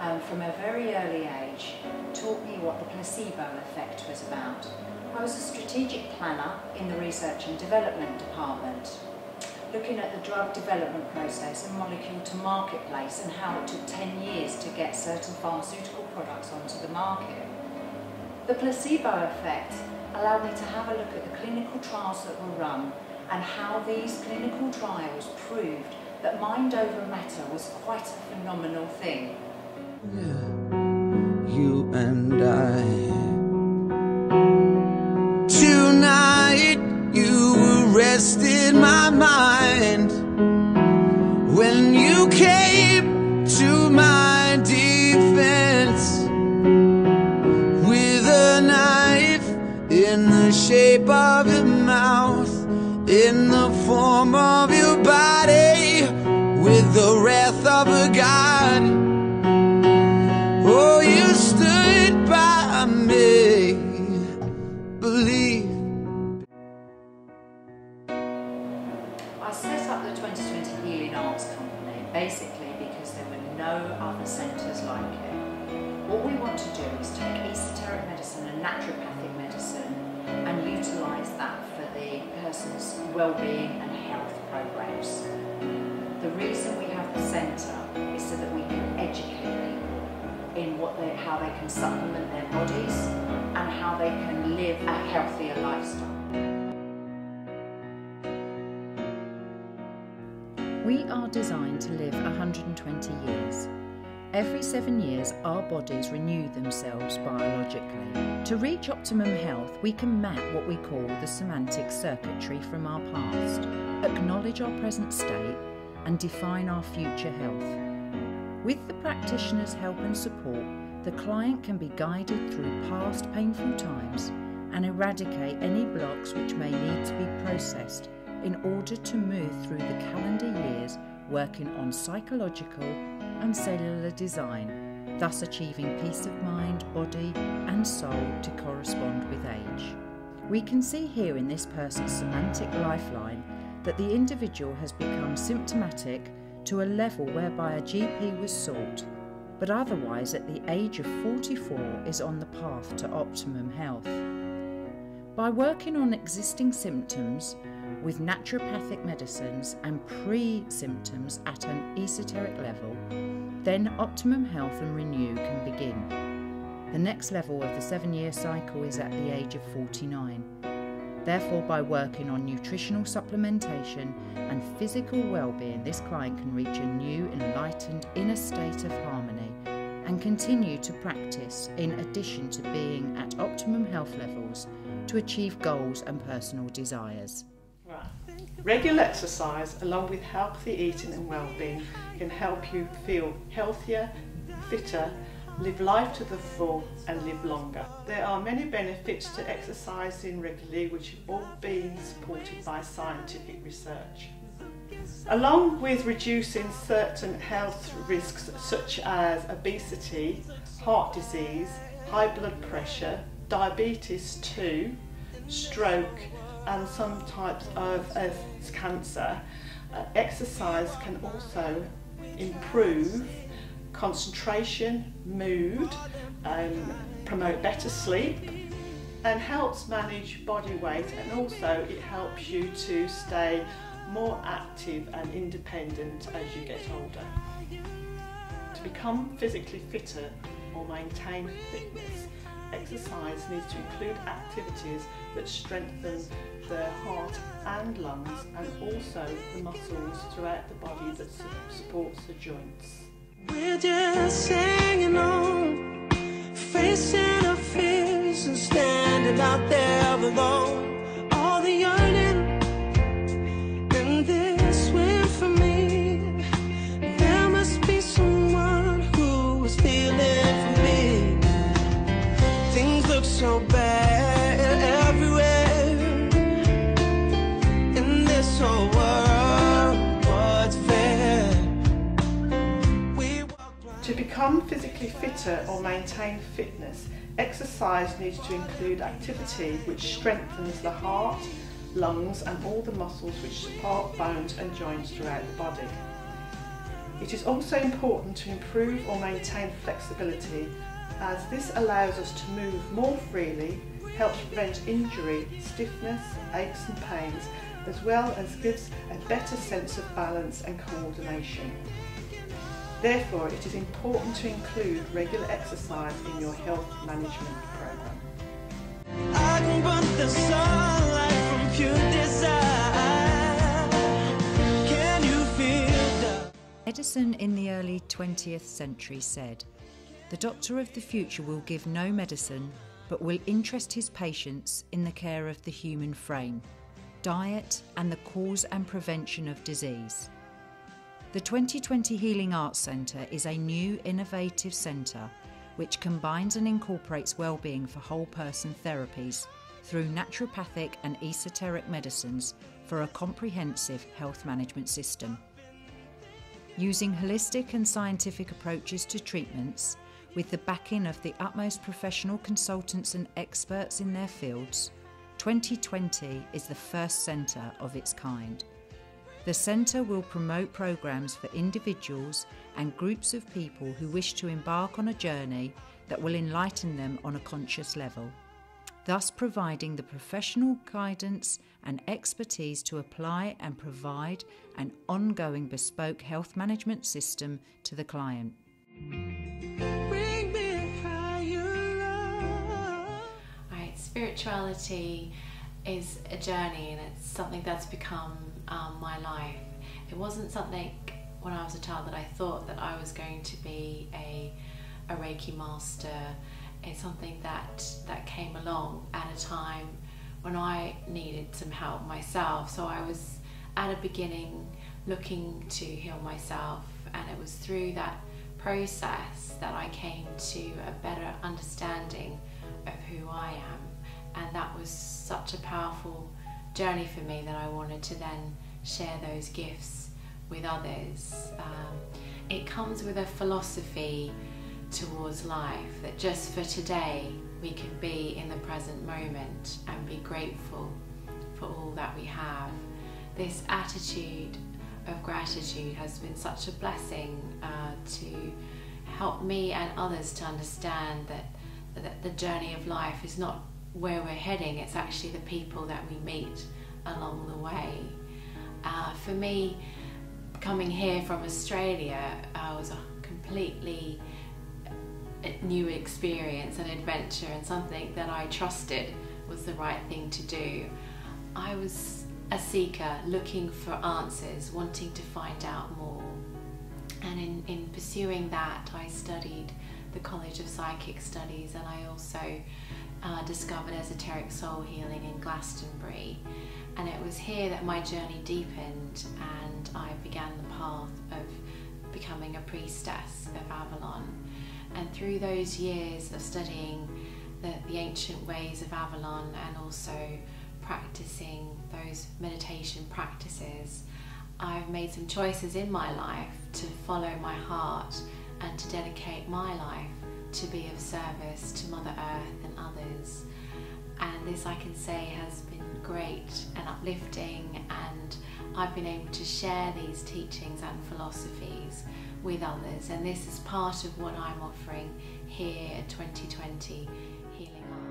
from a very early age, taught me what the placebo effect was about. I was a strategic planner in the research and development department, looking at the drug development process and molecule to marketplace and how it took 10 years to get certain pharmaceutical products onto the market. The placebo effect allowed me to have a look at the clinical trials that were run and how these clinical trials proved that mind over matter was quite a phenomenal thing. You and I. Tonight you arrested my mind when you came to my defense with a knife in the shape of your mouth, in the form of your body, with the wrath of a god. Oh, you stood by me. Believe. I set up the 2020 Healing Arts Company basically because there were no other centres like it. What we want to do is take esoteric medicine and naturopathic medicine and utilise that for the person's well-being and health programs. The reason we have the centre is so that we can educate people in how they can supplement their bodies and how they can live a healthier lifestyle. We are designed to live 120 years. Every 7 years, our bodies renew themselves biologically. To reach optimum health, we can map what we call the semantic circuitry from our past, acknowledge our present state, and define our future health. With the practitioner's help and support, the client can be guided through past painful times and eradicate any blocks which may need to be processed in order to move through the calendar years working on psychological and cellular design, thus achieving peace of mind, body and soul to correspond with age. We can see here in this person's semantic lifeline that the individual has become symptomatic to a level whereby a GP was sought, but otherwise at the age of 44 is on the path to optimum health. By working on existing symptoms with naturopathic medicines and pre-symptoms at an esoteric level, then optimum health and renew can begin. The next level of the 7-year cycle is at the age of 49. Therefore, by working on nutritional supplementation and physical well-being, this client can reach a new, enlightened inner state of harmony and continue to practice in addition to being at optimum health levels to achieve goals and personal desires. Regular exercise along with healthy eating and well-being can help you feel healthier, fitter, live life to the full and live longer. There are many benefits to exercising regularly which have all been supported by scientific research. Along with reducing certain health risks such as obesity, heart disease, high blood pressure, diabetes 2, stroke and some types of cancer, exercise can also improve concentration, mood, promote better sleep and helps manage body weight, and also it helps you to stay more active and independent as you get older. To become physically fitter or maintain fitness, exercise needs to include activities that strengthen the heart and lungs and also the muscles throughout the body that supports the joints. We're just hanging on, facing our fears and standing out there alone. All the yearning and this went for me. There must be someone who was feeling for me. Things look so bad everywhere in this whole world. What's fair? To become physically fitter or maintain fitness, exercise needs to include activity which strengthens the heart, lungs and all the muscles which support bones and joints throughout the body. It is also important to improve or maintain flexibility, as this allows us to move more freely, helps prevent injury, stiffness, aches and pains, as well as gives a better sense of balance and coordination. Therefore, it is important to include regular exercise in your health management program. I can burn the sunlight from pure desire. Can you feel the... Edison in the early 20th century said, "The doctor of the future will give no medicine, but will interest his patients in the care of the human frame, diet and the cause and prevention of disease." The 2020 Healing Arts Centre is a new innovative centre which combines and incorporates wellbeing for whole person therapies through naturopathic and esoteric medicines for a comprehensive health management system. Using holistic and scientific approaches to treatments, with the backing of the utmost professional consultants and experts in their fields, 2020 is the first centre of its kind. The centre will promote programmes for individuals and groups of people who wish to embark on a journey that will enlighten them on a conscious level, thus providing the professional guidance and expertise to apply and provide an ongoing bespoke health management system to the client. Bring me higher. Right, spirituality is a journey, and it's something that's become my life. It wasn't something when I was a child that I thought that I was going to be a Reiki master. It's something that came along at a time when I needed some help myself. So I was at a beginning looking to heal myself, and it was through that process that I came to a better understanding of who I am. And that was such a powerful journey for me that I wanted to then share those gifts with others. It comes with a philosophy towards life that just for today we can be in the present moment and be grateful for all that we have. This attitude of gratitude has been such a blessing to help me and others to understand that the journey of life is not where we're heading, it's actually the people that we meet along the way. For me, coming here from Australia was a completely new experience and adventure, and something that I trusted was the right thing to do. I was a seeker looking for answers, wanting to find out more, and in pursuing that I studied the College of Psychic Studies, and I also discovered esoteric soul healing in Glastonbury, and it was here that my journey deepened and I began the path of becoming a priestess of Avalon. And through those years of studying the ancient ways of Avalon and also practicing those meditation practices, I've made some choices in my life to follow my heart and to dedicate my life to be of service to Mother Earth and others. And this, I can say, has been great and uplifting, and I've been able to share these teachings and philosophies with others, and this is part of what I'm offering here at 2020 Healing Arts.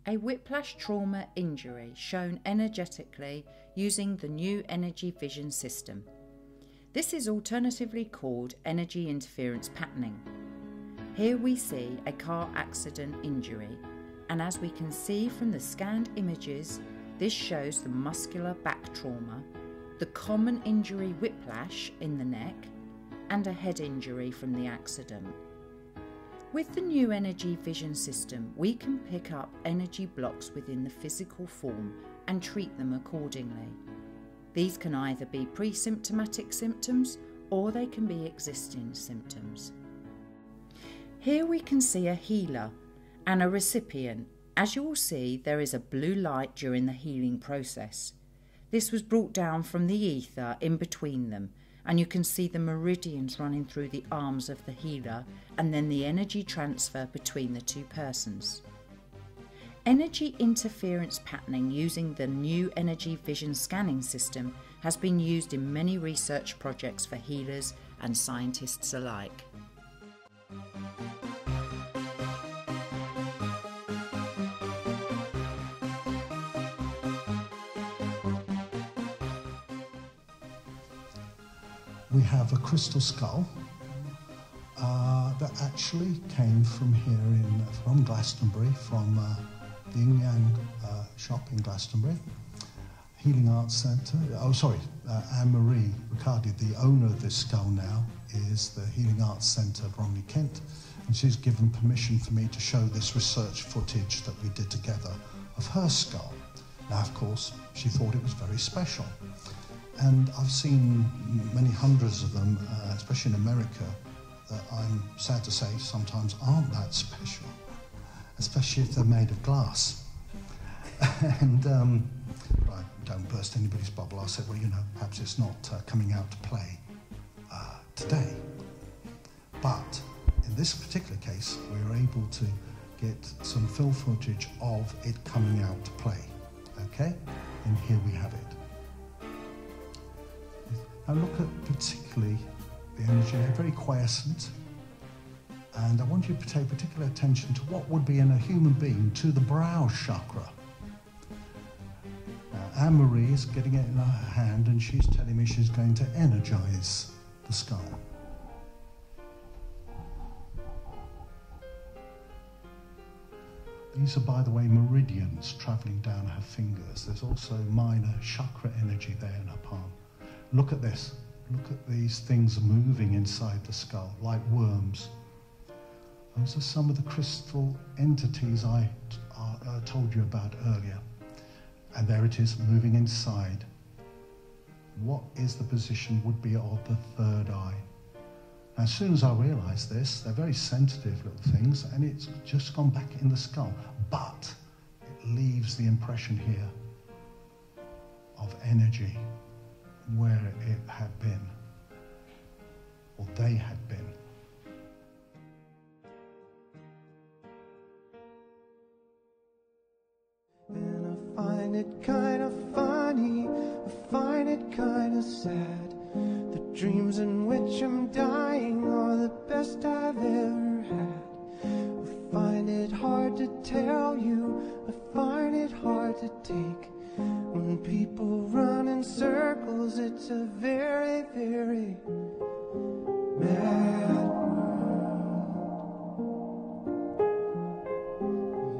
A whiplash trauma injury shown energetically using the new energy vision system. This is alternatively called energy interference patterning. Here we see a car accident injury, and as we can see from the scanned images, this shows the muscular back trauma, the common injury whiplash in the neck, and a head injury from the accident. With the new energy vision system, we can pick up energy blocks within the physical form and treat them accordingly. These can either be pre-symptomatic symptoms or they can be existing symptoms. Here we can see a healer and a recipient. As you will see, there is a blue light during the healing process. This was brought down from the ether in between them and you can see the meridians running through the arms of the healer and then the energy transfer between the two persons. Energy interference patterning using the new energy vision scanning system has been used in many research projects for healers and scientists alike. We have a crystal skull that actually came from here from Glastonbury, from the Yin Yang shop in Glastonbury, Healing Arts Centre. Anne-Marie Riccardi, the owner of this skull now, is the Healing Arts Centre Bromley, Kent, and she's given permission for me to show this research footage that we did together of her skull. Now, of course, she thought it was very special. And I've seen many hundreds of them, especially in America, that I'm sad to say sometimes aren't that special, especially if they're made of glass. And I don't burst anybody's bubble. I said, well, you know, perhaps it's not coming out to play today. But in this particular case, we were able to get some film footage of it coming out to play, okay? And here we have it. Now look at particularly the energy, they're very quiescent, and I want you to pay particular attention to what would be in a human being, to the brow chakra. Now Anne-Marie is getting it in her hand and she's telling me she's going to energize the skull. These are, by the way, meridians travelling down her fingers. There's also minor chakra energy there in her palm. Look at this. Look at these things moving inside the skull, like worms. Those are some of the crystal entities I told you about earlier. And there it is, moving inside. What is the position would be of the third eye? Now, as soon as I realised this, they're very sensitive little things, and it's just gone back in the skull. But it leaves the impression here of energy, where it had been, or they had been. And I find it kind of funny, I find it kind of sad. The dreams in which I'm dying are the best I've ever had. I find it hard to tell you, I find it hard to take. When people run in circles, it's a very, very mad world.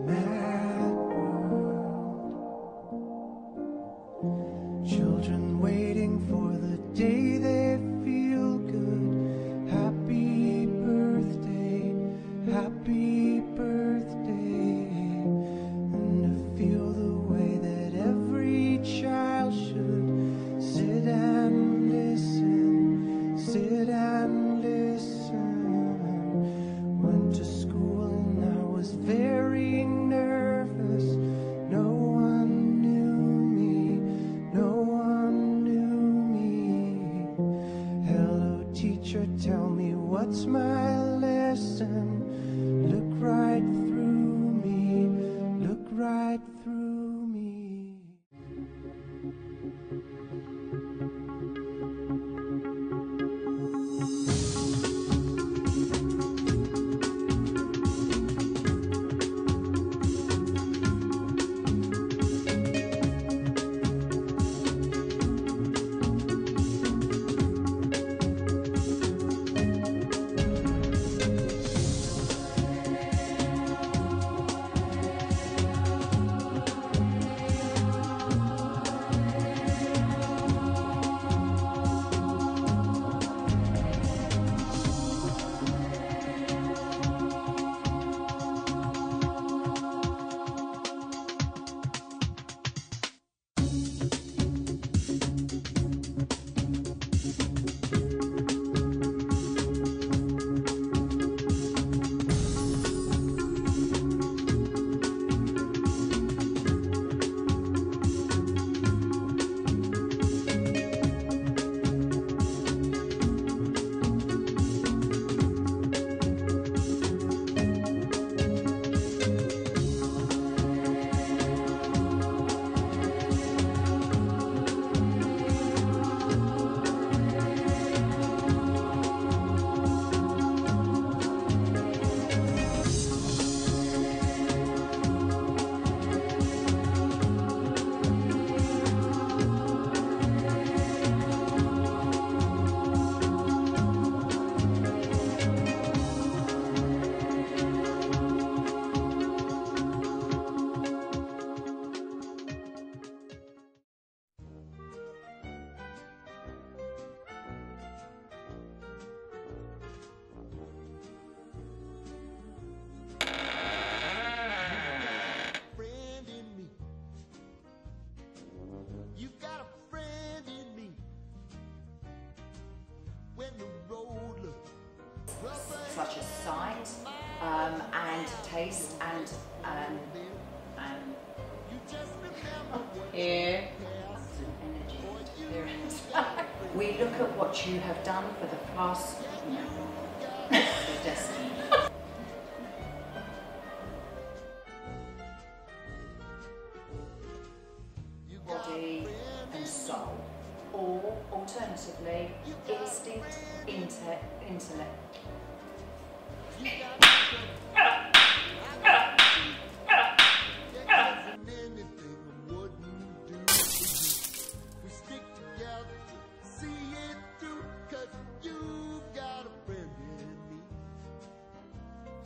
Mad world. Children waiting for the day they feel good. Happy birthday, happy birthday. And to feel the way that every child should sit and listen, sit and listen. Went to school and I was very nervous. No one knew me, no one knew me. Hello teacher, tell me what's my lesson. Look right through me, look right through me. taste and here. We look at what you have done for the past. No. The destiny. Body and soul, or alternatively, instinct, intellect.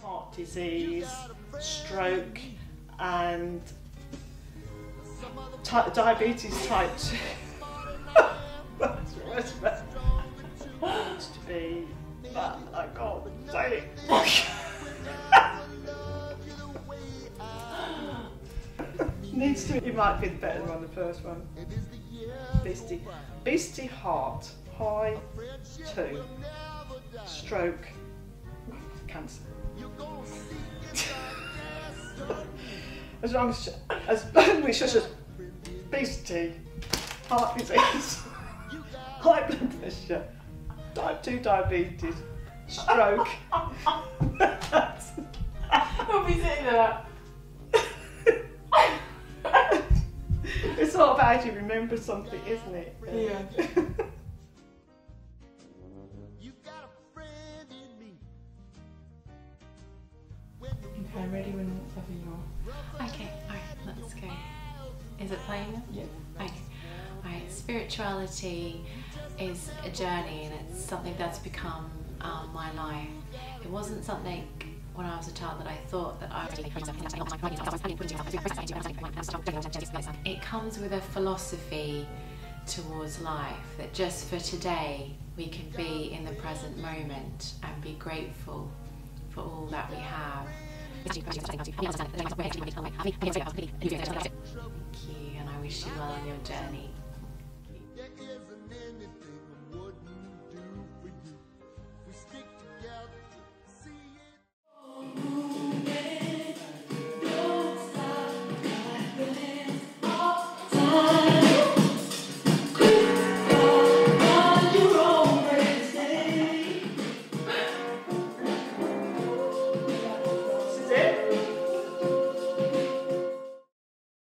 Heart disease, stroke, and diabetes type 2. Used to be, but I can't say it. Needs to. You might be better on the first one. Beastie heart, high 2, stroke, cancer. As long as we shush us, beastie, heart disease, high blood pressure, type 2 diabetes, stroke. We'll be saying that. It's all about how you remember something, isn't it? Yeah. Okay, ready whenever you are. Okay, alright, let's go. Is it playing? Yeah. Okay. Alright, spirituality is a journey and it's something that's become my life. It wasn't something when I was a child that I thought that I would. It comes with a philosophy towards life that just for today we can be in the present moment and be grateful for all that we have. Thank you, and I wish you well on your journey.